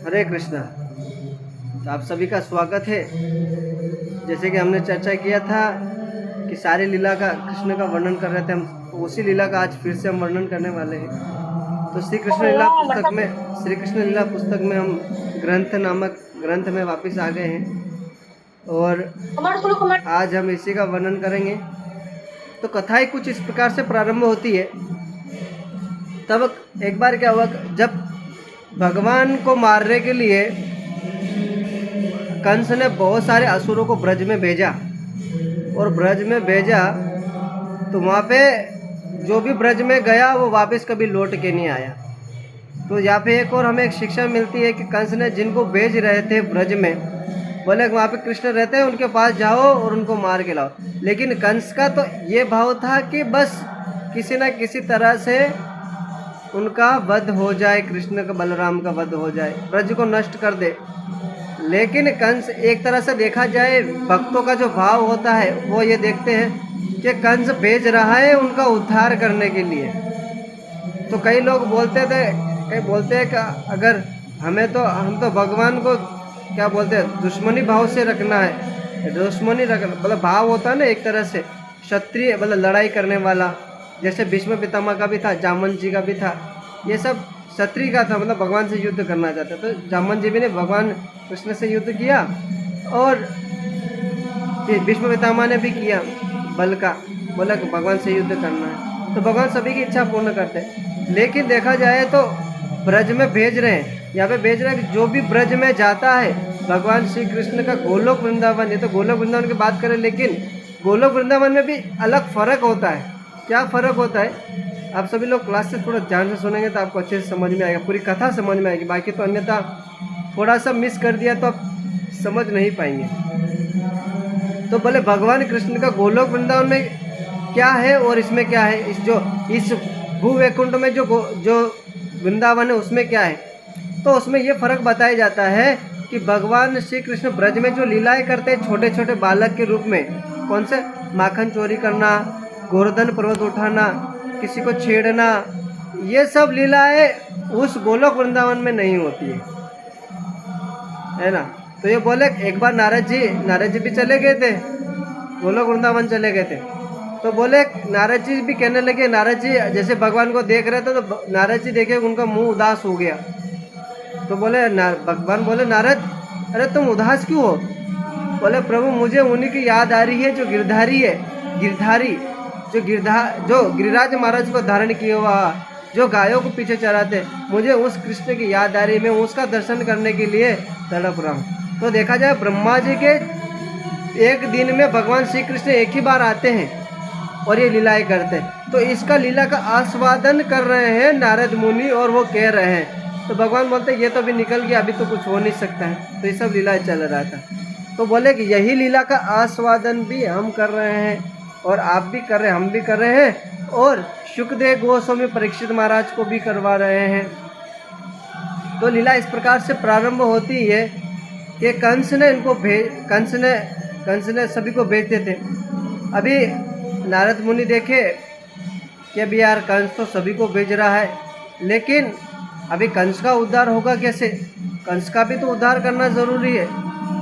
हरे कृष्णा। तो आप सभी का स्वागत है। जैसे कि हमने चर्चा किया था कि सारी लीला का कृष्ण का वर्णन कर रहे थे, हम उसी लीला का आज फिर से हम वर्णन करने वाले हैं। तो श्री कृष्ण लीला पुस्तक में हम ग्रंथ में वापस आ गए हैं और आज हम इसी का वर्णन करेंगे। तो कथाएं कुछ इस प्रकार से प्रारंभ होती है। तब एक बार क्या हुआ, जब भगवान को मारने के लिए कंस ने बहुत सारे असुरों को ब्रज में भेजा और ब्रज में भेजा तो वहाँ पे जो भी ब्रज में गया वो वापस कभी लौट के नहीं आया। तो यहाँ पे एक और हमें एक शिक्षा मिलती है कि कंस ने जिनको भेज रहे थे ब्रज में, बोले वहाँ पे कृष्ण रहते हैं, उनके पास जाओ और उनको मार के लाओ। लेकिन कंस का तो ये भाव था कि बस किसी न किसी तरह से उनका वध हो जाए, कृष्ण का बलराम का वध हो जाए, ब्रज को नष्ट कर दे। लेकिन कंस एक तरह से देखा जाए भक्तों का जो भाव होता है वो ये देखते हैं कि कंस भेज रहा है उनका उद्धार करने के लिए। तो कई लोग बोलते हैं कि अगर हम तो भगवान को क्या बोलते हैं, दुश्मनी भाव से रखना है। दुश्मनी मतलब भाव होता है ना एक तरह से क्षत्रिय, मतलब लड़ाई करने वाला, जैसे भीष्म पितामह का भी था, जामन जी का भी था, ये सब क्षत्रिय का था, मतलब भगवान से युद्ध करना चाहता। तो जामन जी भी ने भगवान कृष्ण से युद्ध किया और भीष्म पितामह ने भी किया, बल का बोला कि भगवान से युद्ध करना है। तो भगवान सभी की इच्छा पूर्ण करते हैं। लेकिन देखा जाए तो ब्रज में भेज रहे हैं, यहाँ पे भेज रहे हैं कि जो भी ब्रज में जाता है भगवान श्री कृष्ण का गोलोक वृंदावन, ये तो गोलोक वृंदावन की बात करें, लेकिन गोलोक वृंदावन में भी अलग फर्क होता है। क्या फ़र्क होता है, आप सभी लोग क्लास से थोड़ा ध्यान से सुनेंगे तो आपको अच्छे से समझ में आएगा, पूरी कथा समझ में आएगी। बाकी तो अन्यथा थोड़ा सा मिस कर दिया तो आप समझ नहीं पाएंगे। तो बोले भगवान कृष्ण का गोलोक वृंदावन में क्या है और इसमें क्या है, इस भू वैकुंठ में जो वृंदावन है उसमें क्या है। तो उसमें ये फ़र्क बताया जाता है कि भगवान श्री कृष्ण ब्रज में जो लीलाएँ करते हैं छोटे छोटे बालक के रूप में, कौन से, माखन चोरी करना, गोवर्धन पर्वत उठाना, किसी को छेड़ना, ये सब लीलाएं उस गोलोक वृंदावन में नहीं होती है ना। तो ये बोले एक बार नारद जी भी चले गए थे, गोलोक वृंदावन चले गए थे। तो बोले नारद जी भी कहने लगे, नारद जी जैसे भगवान को देख रहे थे तो नारद जी देखे उनका मुंह उदास हो गया। तो बोले भगवान बोले नारद, अरे तुम उदास क्यों हो। बोले प्रभु मुझे उन्हीं की याद आ रही है जो गिरधारी जो गिरिराज महाराज को धारण किया हुआ, जो गायों को पीछे चराते, मुझे उस कृष्ण की याद आ रही है, मैं उसका दर्शन करने के लिए तड़प रहा हूँ। तो देखा जाए ब्रह्मा जी के एक दिन में भगवान श्री कृष्ण एक ही बार आते हैं और ये लीलाएं करते हैं। तो इसका लीला का आस्वादन कर रहे हैं नारद मुनि और वो कह रहे हैं। तो भगवान बोलते ये तो अभी निकल गया, अभी तो कुछ हो नहीं सकता है। तो ये सब लीलाएं चल रहा था। तो बोले कि यही लीला का आस्वादन भी हम कर रहे हैं और आप भी कर रहे हैं, हम भी कर रहे हैं, और शुकदेव गोस्वामी परीक्षित महाराज को भी करवा रहे हैं। तो लीला इस प्रकार से प्रारंभ होती है कि कंस ने सभी को भेजते थे। अभी नारद मुनि देखे कि अभी यार कंस तो सभी को भेज रहा है, लेकिन अभी कंस का उद्धार होगा कैसे, कंस का भी तो उद्धार करना ज़रूरी है।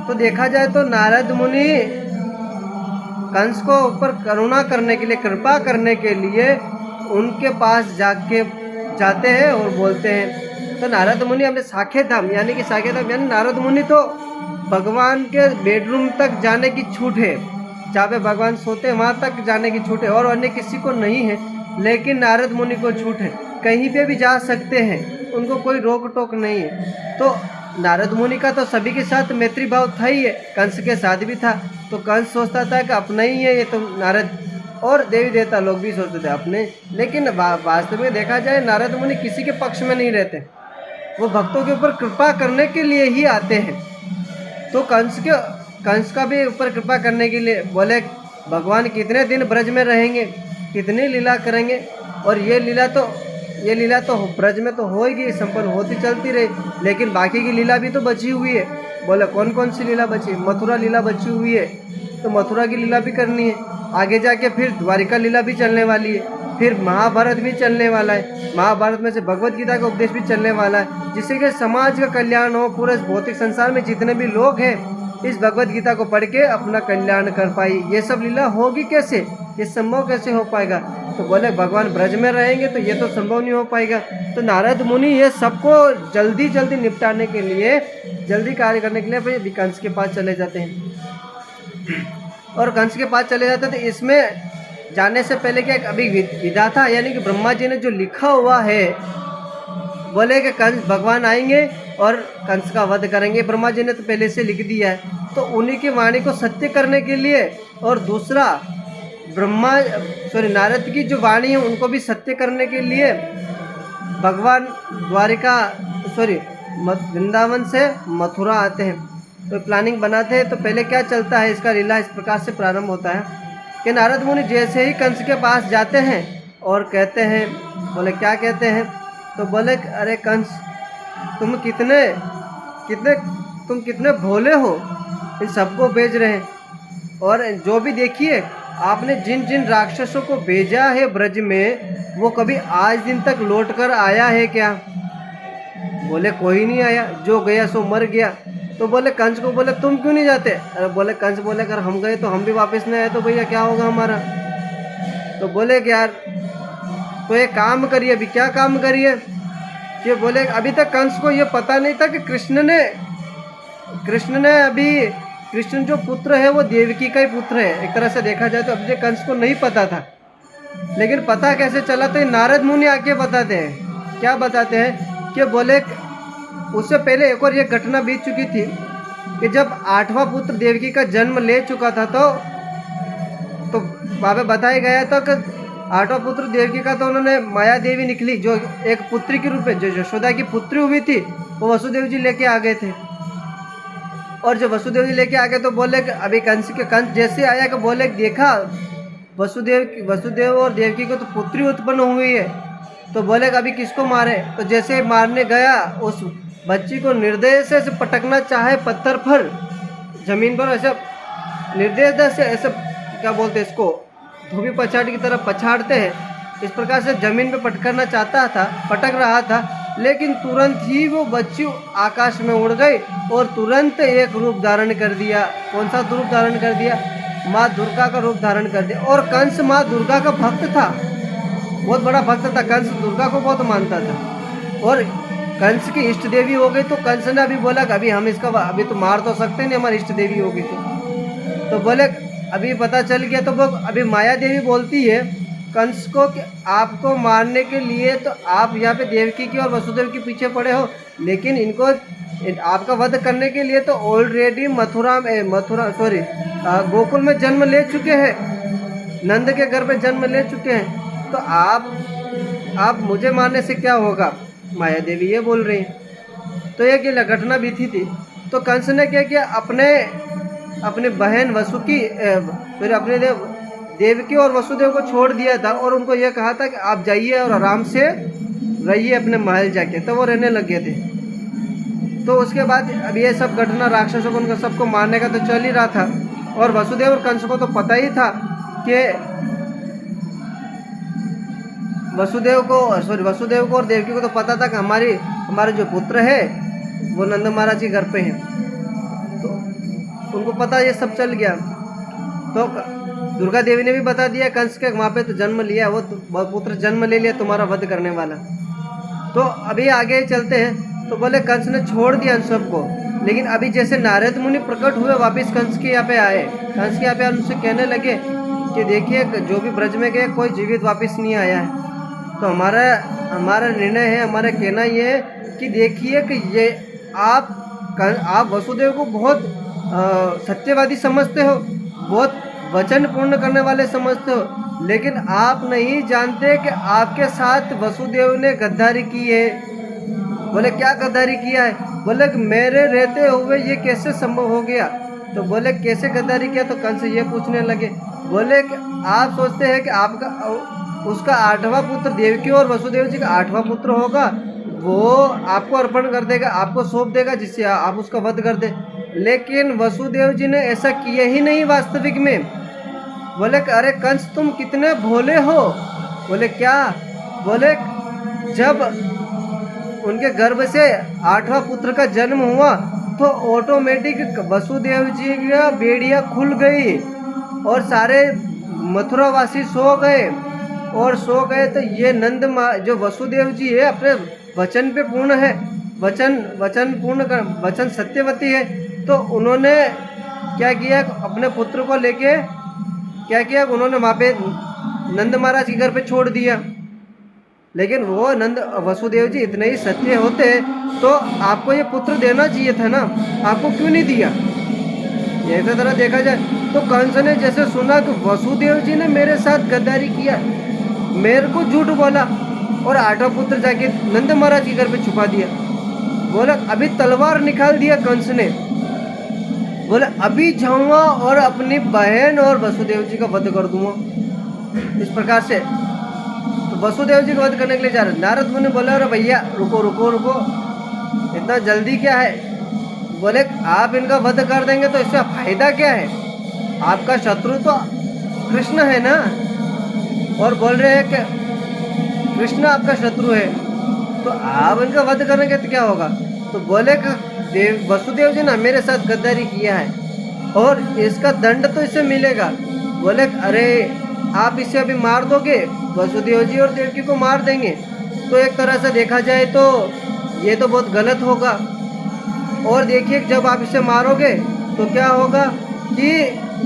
तो देखा जाए तो नारद मुनि कंस को ऊपर करुणा करने के लिए, कृपा करने के लिए उनके पास जाते हैं और बोलते हैं। तो नारद मुनि अपने साकेत धाम यानी नारद मुनि तो भगवान के बेडरूम तक जाने की छूट है, जहाँ पे भगवान सोते हैं वहाँ तक जाने की छूट है और अन्य किसी को नहीं है। लेकिन नारद मुनि को छूट है, कहीं पे भी जा सकते हैं, उनको कोई रोक टोक नहीं है। तो नारद मुनि का तो सभी के साथ मैत्री भाव था ही है, कंस के साथ भी था। तो कंस सोचता था कि अपना ही है ये तो नारद, और देवी देवता लोग भी सोचते थे अपने। लेकिन वास्तव में देखा जाए नारद मुनि किसी के पक्ष में नहीं रहते, वो भक्तों के ऊपर कृपा करने के लिए ही आते हैं। तो कंस का भी ऊपर कृपा करने के लिए बोले भगवान कितने दिन ब्रज में रहेंगे, कितनी लीला करेंगे, और ये लीला तो ब्रज में तो होगी, संपन्न होती चलती रही, लेकिन बाकी की लीला भी तो बची हुई है। बोले कौन कौन सी लीला बची, मथुरा लीला बची हुई है, तो मथुरा की लीला भी करनी है। आगे जाके फिर द्वारिका लीला भी चलने वाली है, फिर महाभारत भी चलने वाला है, महाभारत में से भगवत गीता का उपदेश भी चलने वाला है, जिससे कि समाज का कल्याण हो, पूरे भौतिक संसार में जितने भी लोग हैं इस भगवत गीता को पढ़ के अपना कल्याण कर पाई। ये सब लीला होगी कैसे, ये संभव कैसे हो पाएगा? तो बोले भगवान ब्रज में रहेंगे तो ये तो संभव नहीं हो पाएगा। तो नारद मुनि ये सबको जल्दी जल्दी निपटाने के लिए, जल्दी कार्य करने के लिए फिर कंस के पास चले जाते हैं। और कंस के पास चले जाते थे। इसमें जाने से पहले क्या अभी विधाता यानी कि ब्रह्मा जी ने जो लिखा हुआ है, बोले कि कंस भगवान आएंगे और कंस का वध करेंगे, ब्रह्मा जी ने तो पहले से लिख दिया है। तो उन्हीं की वाणी को सत्य करने के लिए और दूसरा नारद की जो वाणी है उनको भी सत्य करने के लिए भगवान वृंदावन से मथुरा आते हैं, तो प्लानिंग बनाते हैं। तो पहले क्या चलता है, इसका लीला इस प्रकार से प्रारंभ होता है कि नारद मुनि जैसे ही कंस के पास जाते हैं और कहते हैं, बोले क्या कहते हैं, तो बोले अरे कंस तुम कितने भोले हो, इन सबको भेज रहे हैं। और जो भी देखिए आपने जिन जिन राक्षसों को भेजा है ब्रज में, वो कभी आज दिन तक लौट कर आया है क्या? बोले कोई नहीं आया, जो गया सो मर गया। तो बोले कंस को बोले तुम क्यों नहीं जाते? अरे बोले कंस बोले अगर हम गए तो हम भी वापस नहीं आए तो भैया क्या होगा हमारा? तो बोले कि यार तो एक काम करिए। अभी क्या काम करिए? कि बोले अभी तक कंस को ये पता नहीं था कि कृष्ण जो पुत्र है वो देवकी का ही पुत्र है। एक तरह से देखा जाए तो अभी कंस को नहीं पता था, लेकिन पता कैसे चला? तो नारद मुनि आके बताते हैं। क्या बताते हैं कि बोले उससे पहले एक और ये घटना बीत चुकी थी कि जब 8वां पुत्र देवकी का जन्म ले चुका था तो वहाँ पे बताया गया था कि 8वां पुत्र देवकी का तो उन्होंने माया देवी निकली, जो एक पुत्री के रूप में जो यशोदा की पुत्री हुई थी, वो वसुदेव जी लेके आ गए थे। और जो वसुदेव जी लेके आ गए तो बोले कि अभी कंस जैसे आया कि बोले देखा वसुदेव और देवकी को तो पुत्री उत्पन्न हुई है, तो बोले अभी किसको मारे? तो जैसे मारने गया उस बच्ची को निर्दय से पटकना चाहे पत्थर पर, जमीन पर ऐसे निर्दय से ऐसे क्या बोलते इसको, धोबी पछाड़ की तरह पछाड़ते हैं, इस प्रकार से जमीन पे पटक रहा था। लेकिन तुरंत ही वो बच्ची आकाश में उड़ गई और तुरंत एक रूप धारण कर दिया। कौन सा रूप धारण कर दिया? माँ दुर्गा का रूप धारण कर दिया। और कंस माँ दुर्गा का भक्त था, बहुत बड़ा भक्त था। कंस दुर्गा को बहुत मानता था और कंस की इष्ट देवी हो गई। तो कंस ने अभी बोला कि अभी हम इसका अभी तो मार तो सकते नहीं, हमारी इष्ट देवी हो गई तो बोले अभी पता चल गया। तो वो अभी माया देवी बोलती है कंस को कि आपको मारने के लिए तो आप यहाँ पे देवकी की और वसुदेव के पीछे पड़े हो, लेकिन इनको आपका वध करने के लिए तो ऑलरेडी गोकुल में जन्म ले चुके हैं, नंद के घर पे जन्म ले चुके हैं। तो आप मुझे मारने से क्या होगा? माया देवी ये बोल रही है। तो ये घटना बीती थी। तो कंस ने क्या किया, अपने बहन फिर अपने देवकी और वसुदेव को छोड़ दिया था और उनको यह कहा था कि आप जाइए और आराम से रहिए अपने महल जाके। तो वो रहने लग गए थे। तो उसके बाद अब ये सब घटना राक्षसों को उनको सबको मारने का तो चल ही रहा था। और वसुदेव और कंस को तो पता ही था कि वसुदेव को और देवकी को तो पता था कि हमारे जो पुत्र है वो नंद महाराज के घर पे हैं। तो उनको पता ये सब चल गया। तो दुर्गा देवी ने भी बता दिया कंस के वहाँ पे तो जन्म लिया, वो पुत्र जन्म ले लिया तुम्हारा वध करने वाला। तो अभी आगे चलते हैं। तो बोले कंस ने छोड़ दिया उन सबको, लेकिन अभी जैसे नारद मुनि प्रकट हुए वापस कंस के यहाँ पे आए, कंस के यहाँ पे उनसे कहने लगे कि देखिए जो भी ब्रज में गए कोई जीवित वापस नहीं आया है। तो हमारा निर्णय है, हमारा कहना ये है कि देखिए कि ये आप वसुदेव को बहुत सत्यवादी समझते हो, बहुत वचन पूर्ण करने वाले समझते हो, लेकिन आप नहीं जानते कि आपके साथ वसुदेव ने गद्दारी की है। बोले क्या गद्दारी किया है? बोले कि मेरे रहते हुए ये कैसे संभव हो गया? तो बोले कैसे गद्दारी किया? तो कंस ये पूछने लगे। बोले कि आप सोचते हैं कि उसका 8वां पुत्र देवकी और वसुदेव जी का 8वां पुत्र होगा, वो आपको अर्पण कर देगा, आपको सौंप देगा जिससे आप उसका वध कर दे। लेकिन वसुदेव जी ने ऐसा किया ही नहीं वास्तविक में। बोले कि अरे कंस तुम कितने भोले हो, बोले क्या? बोले जब उनके गर्भ से 8वां पुत्र का जन्म हुआ तो ऑटोमेटिक वसुदेव जी का बेड़िया खुल गई और सारे मथुरावासी सो गए। और सो गए तो ये जो वसुदेव जी है अपने वचन पे पूर्ण है, वचन सत्यवती है। तो उन्होंने क्या किया, अपने पुत्र को लेके क्या किया, उन्होंने वहाँ पे नंद महाराज के घर पे छोड़ दिया। लेकिन वो वसुदेव जी इतने ही सत्य होते तो आपको ये पुत्र देना चाहिए था ना, आपको क्यों नहीं दिया? ऐसा तरह देखा जाए तो कंस ने जैसे सुना कि वसुदेव जी ने मेरे साथ गद्दारी किया, मेरे को झूठ बोला और 8वां पुत्र जाके नंद महाराज के घर पे छुपा दिया। बोला अभी तलवार निकाल दिया कंस ने, बोले अभी जाऊंगा और अपनी बहन और वसुदेव जी का वध कर दूंगा। इस प्रकार से तो वसुदेव जी को वध करने के लिए जा रहे। नारद मुनि बोले अरे भैया रुको रुको रुको, इतना जल्दी क्या है? बोले आप इनका वध कर देंगे तो इससे फायदा क्या है? आपका शत्रु तो कृष्ण है ना, और बोल रहे हैं कि कृष्ण आपका शत्रु है, तो आप इनका वध करेंगे तो क्या होगा? तो बोले कि वसुदेव जी ने मेरे साथ गद्दारी किया है और इसका दंड तो इसे मिलेगा। बोले अरे आप इसे अभी मार दोगे, वसुदेव जी और देवकी को मार देंगे, तो एक तरह से देखा जाए तो ये तो बहुत गलत होगा। और देखिए जब आप इसे मारोगे तो क्या होगा कि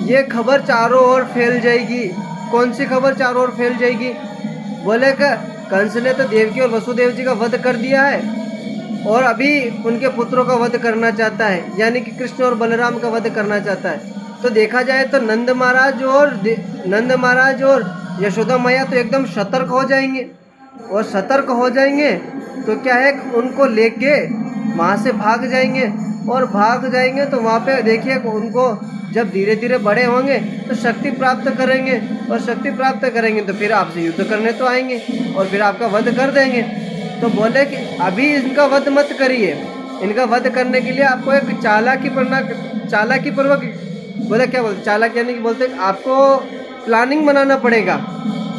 ये खबर चारों ओर फैल जाएगी। कौन सी खबर चारों ओर फैल जाएगी? बोले कि कंस ने तो देवकी और वसुदेव जी का वध कर दिया है और अभी उनके पुत्रों का वध करना चाहता है, यानी कि कृष्ण और बलराम का वध करना चाहता है। तो देखा जाए तो नंद महाराज और यशोदा मैया तो एकदम सतर्क हो जाएंगे, और सतर्क हो जाएंगे तो क्या है, उनको लेके वहाँ से भाग जाएंगे। और भाग जाएंगे तो वहाँ पे देखिए उनको जब धीरे धीरे बड़े होंगे तो शक्ति प्राप्त करेंगे, और शक्ति प्राप्त करेंगे तो फिर आपसे युद्ध करने तो आएंगे और फिर आपका वध कर देंगे। तो बोले कि अभी इनका वध मत करिए, इनका वध करने के लिए आपको एक चालाकी पूर्वक, बोले क्या बोलते, चालाकी यानी कि बोलते आपको प्लानिंग बनाना पड़ेगा,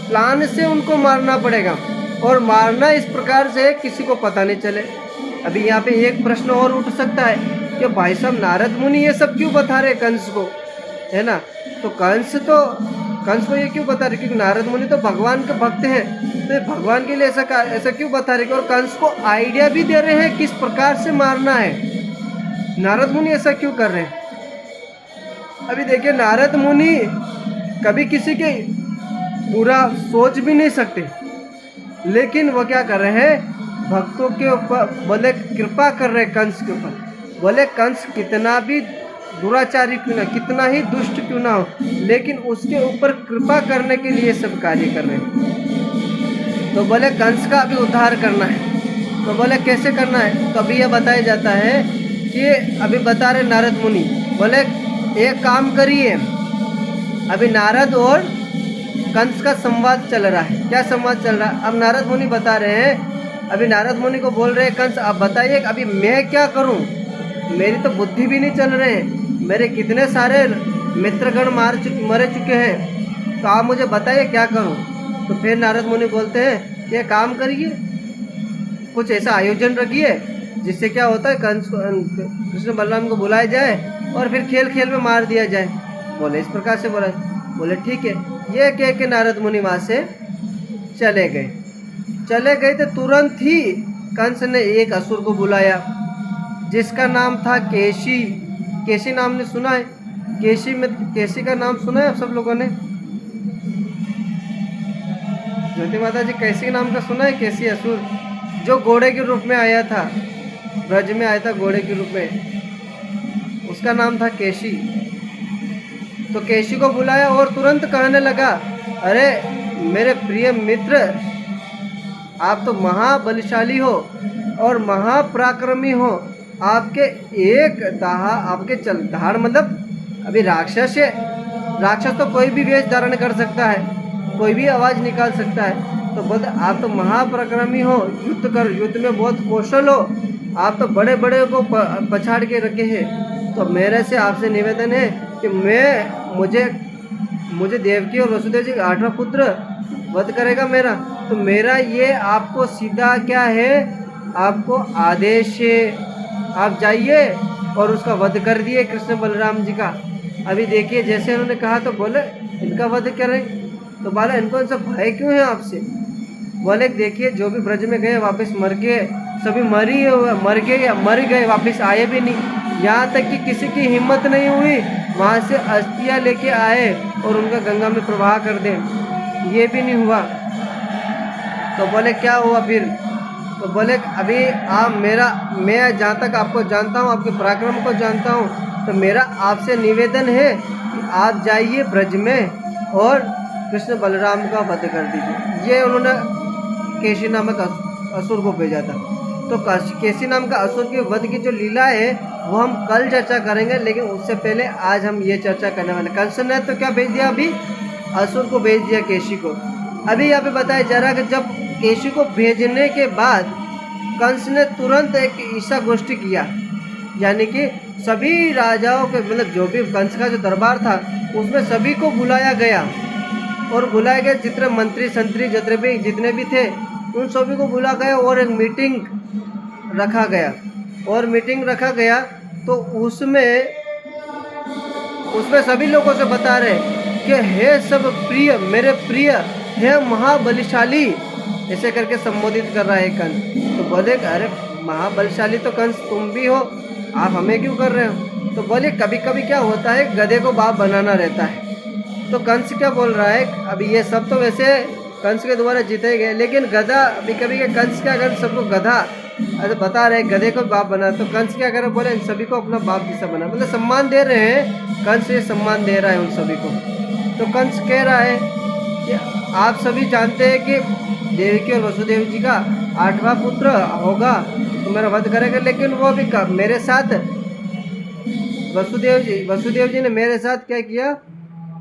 प्लान से उनको मारना पड़ेगा, और मारना इस प्रकार से किसी को पता नहीं चले। अभी यहाँ पे एक प्रश्न और उठ सकता है कि भाई साहब नारद मुनि ये सब क्यों बता रहे कंस को, है ना? तो कंस को ये क्यों बता रहे? क्योंकि नारद मुनि तो भगवान के भक्त हैं, तो ये भगवान के लिए ऐसा क्यों बता रहे? और कंस को आइडिया भी दे रहे हैं किस प्रकार से मारना है। नारद मुनि ऐसा क्यों कर रहे हैं? अभी देखिए नारद मुनि कभी किसी के बुरा सोच भी नहीं सकते, लेकिन वो क्या कर रहे हैं, भक्तों के ऊपर बोले कृपा कर रहे कंस के ऊपर। बोले कंस कितना भी दुराचारी क्यों ना, कितना ही दुष्ट क्यों ना हो, लेकिन उसके ऊपर कृपा करने के लिए सब कार्य कर रहे हैं। तो बोले कंस का अभी उद्धार करना है। तो बोले कैसे करना है? तो अभी यह बताया जाता है कि अभी बता रहे नारद मुनि, बोले एक काम करिए, अभी नारद और कंस का संवाद चल रहा है। क्या संवाद चल रहा है? अब नारद मुनि बता रहे हैं, अभी नारद मुनि को बोल रहे हैं कंस आप बताइए अभी मैं क्या करूं, मेरी तो बुद्धि भी नहीं चल रहे हैं, मेरे कितने सारे मित्रगण मर चुके हैं, तो आप मुझे बताइए क्या करूं। तो फिर नारद मुनि बोलते हैं ये काम करिए, कुछ ऐसा आयोजन रखिए जिससे क्या होता है कंस कृष्ण बलराम को बुलाया जाए और फिर खेल खेल में मार दिया जाए। बोले इस प्रकार से बोला। बोले ठीक है। ये कह के नारद मुनि वहाँ से चले गए तो तुरंत ही कंस ने एक असुर को बुलाया जिसका नाम था केशी। केशी नाम ने सुना है? केशी का नाम सुना है आप सब लोगों ने? ज्योति माता जी केशी नाम का सुना है? केशी असुर जो घोड़े के रूप में आया था, ब्रज में आया था घोड़े के रूप में, उसका नाम था केशी। तो केशी को बुलाया और तुरंत कहने लगा अरे मेरे प्रिय मित्र, आप तो महाबलशाली हो और महापराक्रमी हो, आपके एक आपके धाड़ मतलब अभी राक्षस है, राक्षस तो कोई भी वेश धारण कर सकता है, कोई भी आवाज़ निकाल सकता है। तो बोलते आप तो महापराक्रमी हो, युद्ध में बहुत कौशल हो, आप तो बड़े बड़े को पछाड़ के रखे हैं। तो मेरे से आपसे निवेदन है कि मुझे देवकी और वसुदेव जी का 8वां पुत्र वध करेगा मेरा, तो मेरा ये आपको सीधा क्या है, आपको आदेश है, आप जाइए और उसका वध कर दिए कृष्ण बलराम जी का। अभी देखिए जैसे उन्होंने कहा तो बोले इनका वध करें, तो बोले इनको इनसे भय क्यों है आपसे। बोले देखिए जो भी ब्रज में गए वापस मर गए, सभी मर गए, वापस आए भी नहीं। यहाँ तक कि किसी की हिम्मत नहीं हुई वहाँ से अस्थियाँ लेके आए और उनका गंगा में प्रवाह कर दें, ये भी नहीं हुआ। तो बोले क्या हुआ फिर, तो बोले अभी आप मैं जहाँ तक आपको जानता हूँ, आपके पराक्रम को जानता हूँ, तो मेरा आपसे निवेदन है कि आप जाइए ब्रज में और कृष्ण बलराम का वध कर दीजिए। ये उन्होंने केशी नामक असुर को भेजा था। तो केशी नाम का असुर के वध की जो लीला है वो हम कल चर्चा करेंगे, लेकिन उससे पहले आज हम ये चर्चा करने वाले। कंस ने तो क्या भेज दिया, अभी असुर को भेज दिया केशी को। अभी यहाँ पे बताया जा रहा है कि जब केशी को भेजने के बाद कंस ने तुरंत एक ईसा गोष्ठी किया, यानी कि सभी राजाओं के, मतलब जो भी कंस का जो दरबार था उसमें सभी को बुलाया गया, और बुलाए गए जितने मंत्री संतरी जितने भी थे उन सभी को बुला गया और एक मीटिंग रखा गया। तो उसमें सभी लोगों से बता रहे कि हे सब प्रिय, मेरे प्रिय, हे महाबलशाली, ऐसे करके संबोधित कर रहा है कंस। तो बोले अरे महाबलशाली तो कंस तुम भी हो, आप हमें क्यों कर रहे हो। तो बोले कभी कभी क्या होता है, गधे को बाप बनाना रहता है। तो कंस क्या बोल रहा है, अभी ये सब तो वैसे कंस के द्वारा जीते गए, लेकिन गधा अभी कभी कंस क्या कर सबको गधा अरे बता रहे गधे को बाप बना। तो कंस क्या करे, बोले इन सभी को अपना बाप जैसा बना, मतलब सम्मान दे रहे हैं, कंस ये सम्मान दे रहा है उन सभी को। तो कंस कह रहा है कि आप सभी जानते हैं कि देवकी और वसुदेव जी का 8वां पुत्र होगा तो मेरा वध करेगा, लेकिन वो भी मेरे साथ वसुदेव जी ने मेरे साथ क्या किया,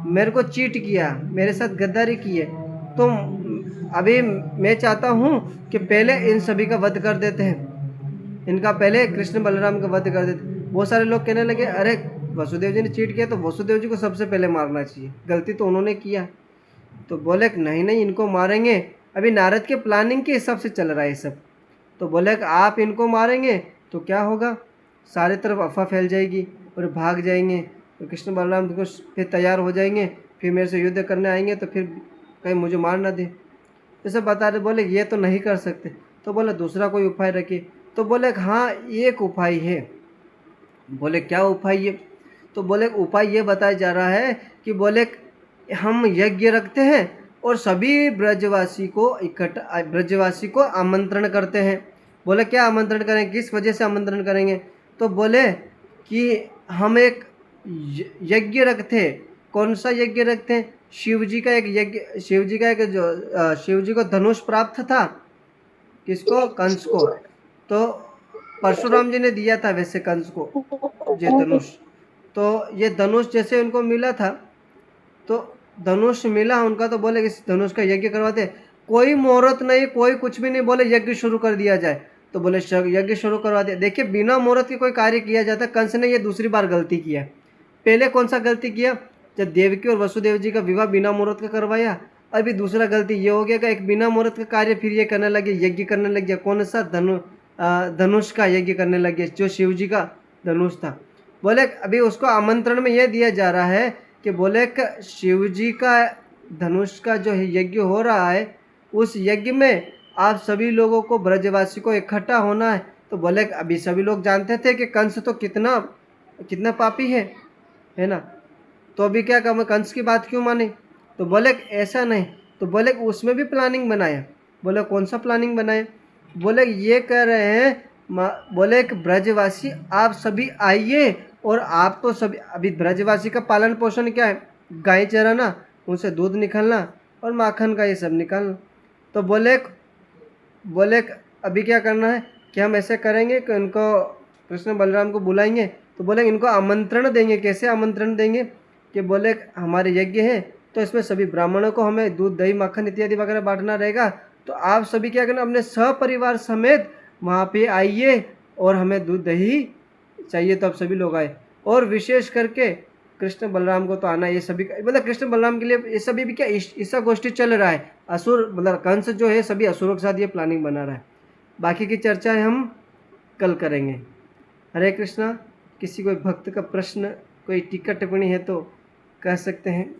मेरे को चीट किया, मेरे साथ गद्दारी की है। तो अभी मैं चाहता हूँ कि पहले इन सभी का वध कर देते हैं, इनका पहले कृष्ण बलराम का वध कर देते। बहुत सारे लोग कहने लगे अरे वसुदेव जी ने चीट किया तो वसुदेव जी को सबसे पहले मारना चाहिए, गलती तो उन्होंने किया। तो बोले नहीं इनको मारेंगे, अभी नारद के प्लानिंग के हिसाब से चल रहा है सब। तो बोले आप इनको मारेंगे तो क्या होगा, सारे तरफ अफवाह फैल जाएगी और भाग जाएंगे, तो कृष्ण बलराम को फिर तैयार हो जाएंगे, फिर मेरे से युद्ध करने आएंगे, तो फिर कहीं मुझे मार ना दे। जैसे बता रहे, बोले ये तो नहीं कर सकते। तो बोले दूसरा कोई उपाय रखिए। तो बोले हाँ एक उपाय है। बोले क्या उपाय है। तो बोले उपाय ये बताया जा रहा है कि बोले हम यज्ञ रखते हैं और सभी ब्रजवासी को आमंत्रण करते हैं। बोले क्या आमंत्रण करें, किस वजह से आमंत्रण करेंगे। तो बोले कि हम एक यज्ञ रखते हैं। कौन सा यज्ञ रखते हैं, शिव जी का एक यज्ञ, शिव जी को धनुष प्राप्त था, किसको, कंस को। तो परशुराम जी ने दिया था वैसे कंस को ये धनुष। तो ये धनुष जैसे उनको मिला था, तो धनुष मिला उनका, तो बोले इस धनुष का यज्ञ करवाते। कोई मुहूर्त नहीं, कोई कुछ भी नहीं, बोले यज्ञ शुरू कर दिया जाए। तो बोले यज्ञ शुरू करवा दिया। देखिए बिना मुहूर्त के कोई कार्य किया जाता। कंस ने ये दूसरी बार गलती किया। पहले कौन सा गलती किया, जब देवकी और वसुदेव जी का विवाह बिना मुहूर्त का करवाया। अभी दूसरा गलती ये हो गया कि एक बिना मुहूर्त का कार्य फिर ये करने लगे, यज्ञ करने लग गया। कौन सा, धनुष का यज्ञ करने लग गया, जो शिव जी का धनुष था। बोले अभी उसको आमंत्रण में यह दिया जा रहा है कि बोले शिव जी का धनुष का जो यज्ञ हो रहा है, उस यज्ञ में आप सभी लोगों को, ब्रजवासी को इकट्ठा होना है। तो बोले अभी सभी लोग जानते थे कि कंस तो कितना पापी है ना। तो अभी क्या कहा, कंस की बात क्यों माने। तो बोले ऐसा नहीं। तो बोले उसमें भी प्लानिंग बनाया। बोले कौन सा प्लानिंग बनाया। बोले ये कह रहे हैं, बोले कि ब्रजवासी आप सभी आइए, और आप तो सभी, अभी ब्रजवासी का पालन पोषण क्या है, गाय चराना, उनसे दूध निकालना और माखन का ये सब निकालना। तो बोले अभी क्या करना है कि हम ऐसे करेंगे कि उनको, कृष्ण बलराम को बुलाएंगे। तो बोले इनको आमंत्रण देंगे। कैसे आमंत्रण देंगे कि बोले हमारे यज्ञ है तो इसमें सभी ब्राह्मणों को हमें दूध दही माखन इत्यादि वगैरह बांटना रहेगा। तो आप सभी क्या करना, अपने सहपरिवार समेत वहाँ पे आइए और हमें दूध दही चाहिए, तो आप सभी लोग आए। और विशेष करके कृष्ण बलराम को तो आना, ये सभी मतलब कृष्ण बलराम के लिए ये सभी भी क्या ईसा गोष्ठी चल रहा है। असुर मतलब कंस जो है सभी असुरों के साथ ये प्लानिंग बना रहा है। बाकी की चर्चाएं हम कल करेंगे। हरे कृष्णा। किसी कोई भक्त का प्रश्न, कोई टीका टिप्पणी है तो कह सकते हैं।